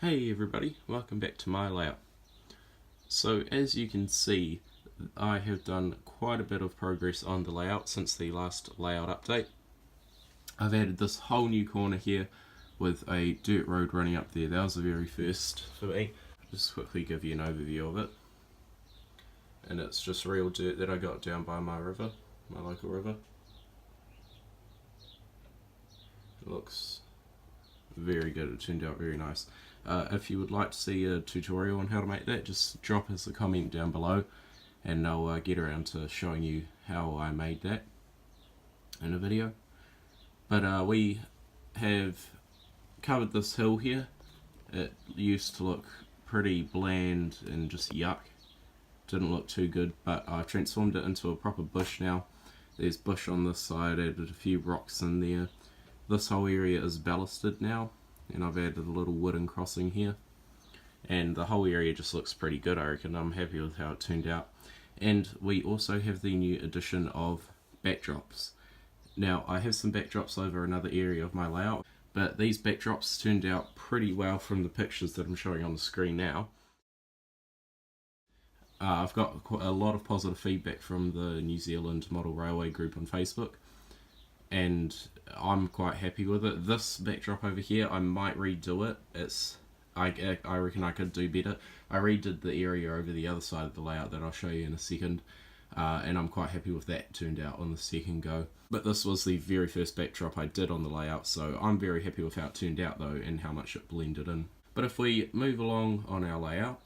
Hey everybody, welcome back to my layout. So as you can see, I have done quite a bit of progress on the layout since the last layout update. I've added this whole new corner here with a dirt road running up there. That was the very first for me. I'll just quickly give you an overview of it. And it's just real dirt that I got down by my river, my local river. It looks very good, it turned out very nice. If you would like to see a tutorial on how to make that, just drop us a comment down below and I'll get around to showing you how I made that in a video. But we have covered this hill here. It used to look pretty bland and just yuck. Didn't look too good, but I've transformed it into a proper bush now. There's bush on this side, added a few rocks in there. This whole area is ballasted now, and I've added a little wooden crossing here. And the whole area just looks pretty good, I reckon. I'm happy with how it turned out. And we also have the new addition of backdrops. Now, I have some backdrops over another area of my layout, but these backdrops turned out pretty well from the pictures that I'm showing on the screen now. I've got a lot of positive feedback from the New Zealand Model Railway group on Facebook, and I'm quite happy with it. This backdrop over here, I might redo it. I reckon I could do better. I redid the area over the other side of the layout that I'll show you in a second, and I'm quite happy with that turned out on the second go. But this was the very first backdrop I did on the layout, so I'm very happy with how it turned out though, and how much it blended in. But if we move along on our layout,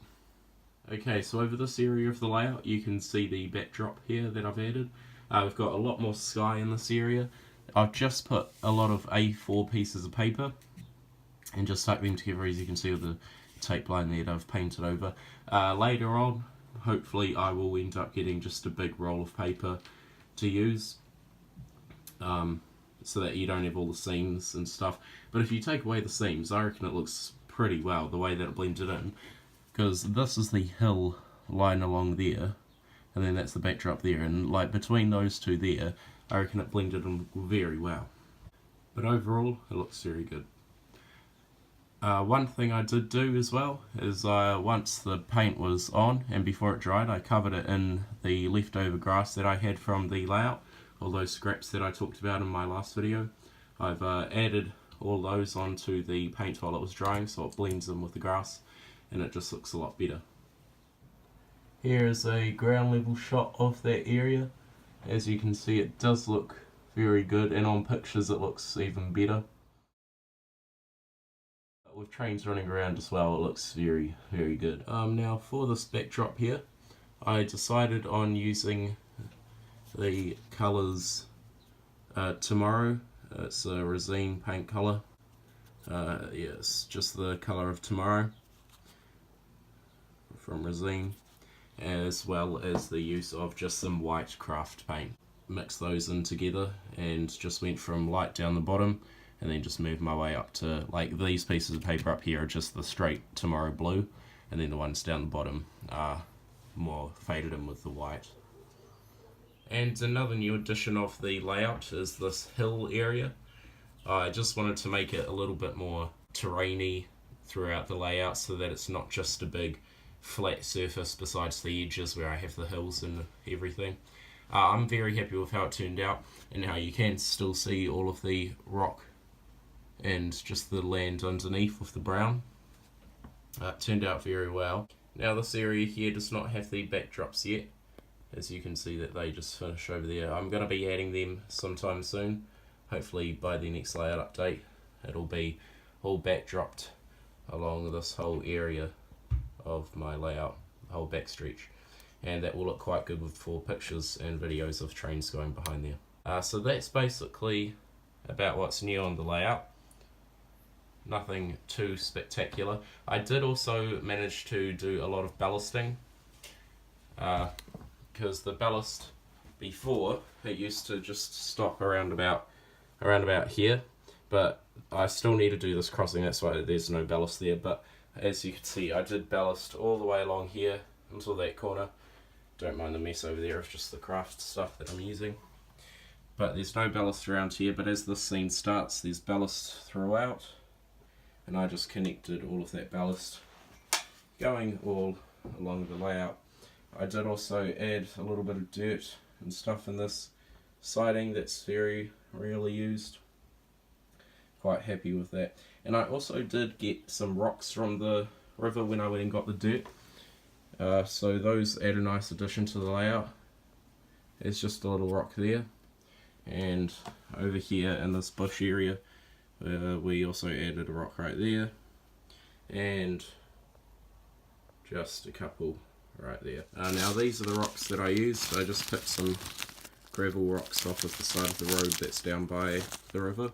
okay, so over this area of the layout you can see the backdrop here that I've added. We've got a lot more sky in this area. I've just put a lot of A4 pieces of paper and just stuck them together, as you can see with the tape line there that I've painted over. Later on, hopefully I will end up getting just a big roll of paper to use, so that you don't have all the seams and stuff. But if you take away the seams, I reckon it looks pretty well, the way that it blended in. Because this is the hill line along there, and then that's the backdrop there, and like between those two there, I reckon it blended in very well. But overall, it looks very good. One thing I did do as well is once the paint was on and before it dried, I covered it in the leftover grass that I had from the layout, all those scraps that I talked about in my last video. I've added all those onto the paint while it was drying, so it blends in with the grass and it just looks a lot better. Here is a ground level shot of that area. As you can see, it does look very good, and on pictures it looks even better. With trains running around as well, it looks very, very good. Now for this backdrop here, I decided on using the colours Tomorrow. It's a resin paint colour. It's just the colour of Tomorrow from resin, as well as the use of just some white craft paint. Mix those in together and just went from light down the bottom and then just moved my way up to, like, these pieces of paper up here are just the straight Tomorrow blue, and then the ones down the bottom are more faded in with the white. And another new addition of the layout is this hill area. I just wanted to make it a little bit more terrainy throughout the layout so that it's not just a big flat surface besides the edges where I have the hills and everything. I'm very happy with how it turned out, and how you can still see all of the rock and just the land underneath with the brown. It turned out very well. Now this area here does not have the backdrops yet, as you can see that they just finish over there. I'm going to be adding them sometime soon, hopefully by the next layout update. It'll be all backdropped along this whole area of my layout, the whole backstretch, and that will look quite good for pictures and videos of trains going behind there. So that's basically about what's new on the layout. Nothing too spectacular. I did also manage to do a lot of ballasting, because the ballast before, it used to just stop around about here, but I still need to do this crossing, that's why there's no ballast there. But as you can see, I did ballast all the way along here until that corner. Don't mind the mess over there of just the craft stuff that I'm using. But there's no ballast around here, but as this scene starts, there's ballast throughout. and I just connected all of that ballast going all along the layout. I did also add a little bit of dirt and stuff in this siding that's very rarely used. Quite happy with that. And I also did get some rocks from the river when I went and got the dirt. So those add a nice addition to the layout. There's just a little rock there. And over here in this bush area, we also added a rock right there. And just a couple right there. Now these are the rocks that I used. I just picked some gravel rocks off of the side of the road that's down by the river.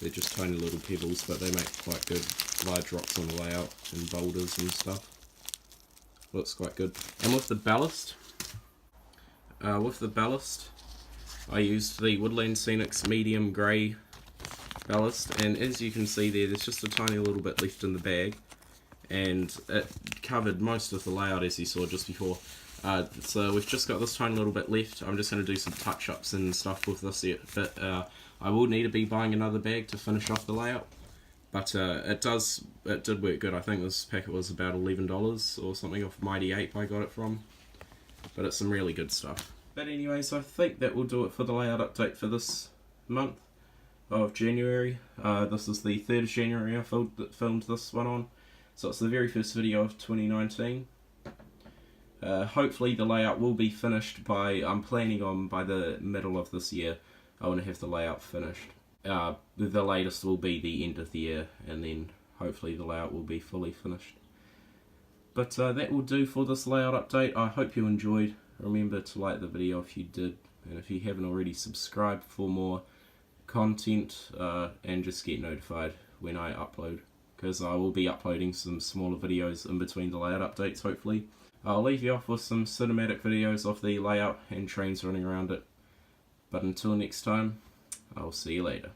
They're just tiny little pebbles, but they make quite good large rocks on the layout and boulders and stuff. Looks quite good. And with the ballast, I used the Woodland Scenics medium grey ballast, and as you can see there's just a tiny little bit left in the bag, and it covered most of the layout as you saw just before. So we've just got this tiny little bit left. I'm just going to do some touch-ups and stuff with this bit. I will need to be buying another bag to finish off the layout, but it did work good. I think this packet was about $11 or something off Mighty Ape I got it from, but it's some really good stuff. But anyways, I think that will do it for the layout update for this month of January. This is the 3rd of January I filmed this one on, so it's the very first video of 2019. Hopefully the layout will be finished by, I'm planning on by the middle of this year, I want to have the layout finished. The latest will be the end of the year, and then hopefully the layout will be fully finished. But that will do for this layout update. I hope you enjoyed. Remember to like the video if you did, and if you haven't already, subscribe for more content, and just get notified when I upload, because I will be uploading some smaller videos in between the layout updates hopefully. I'll leave you off with some cinematic videos of the layout and trains running around it. But until next time, I'll see you later.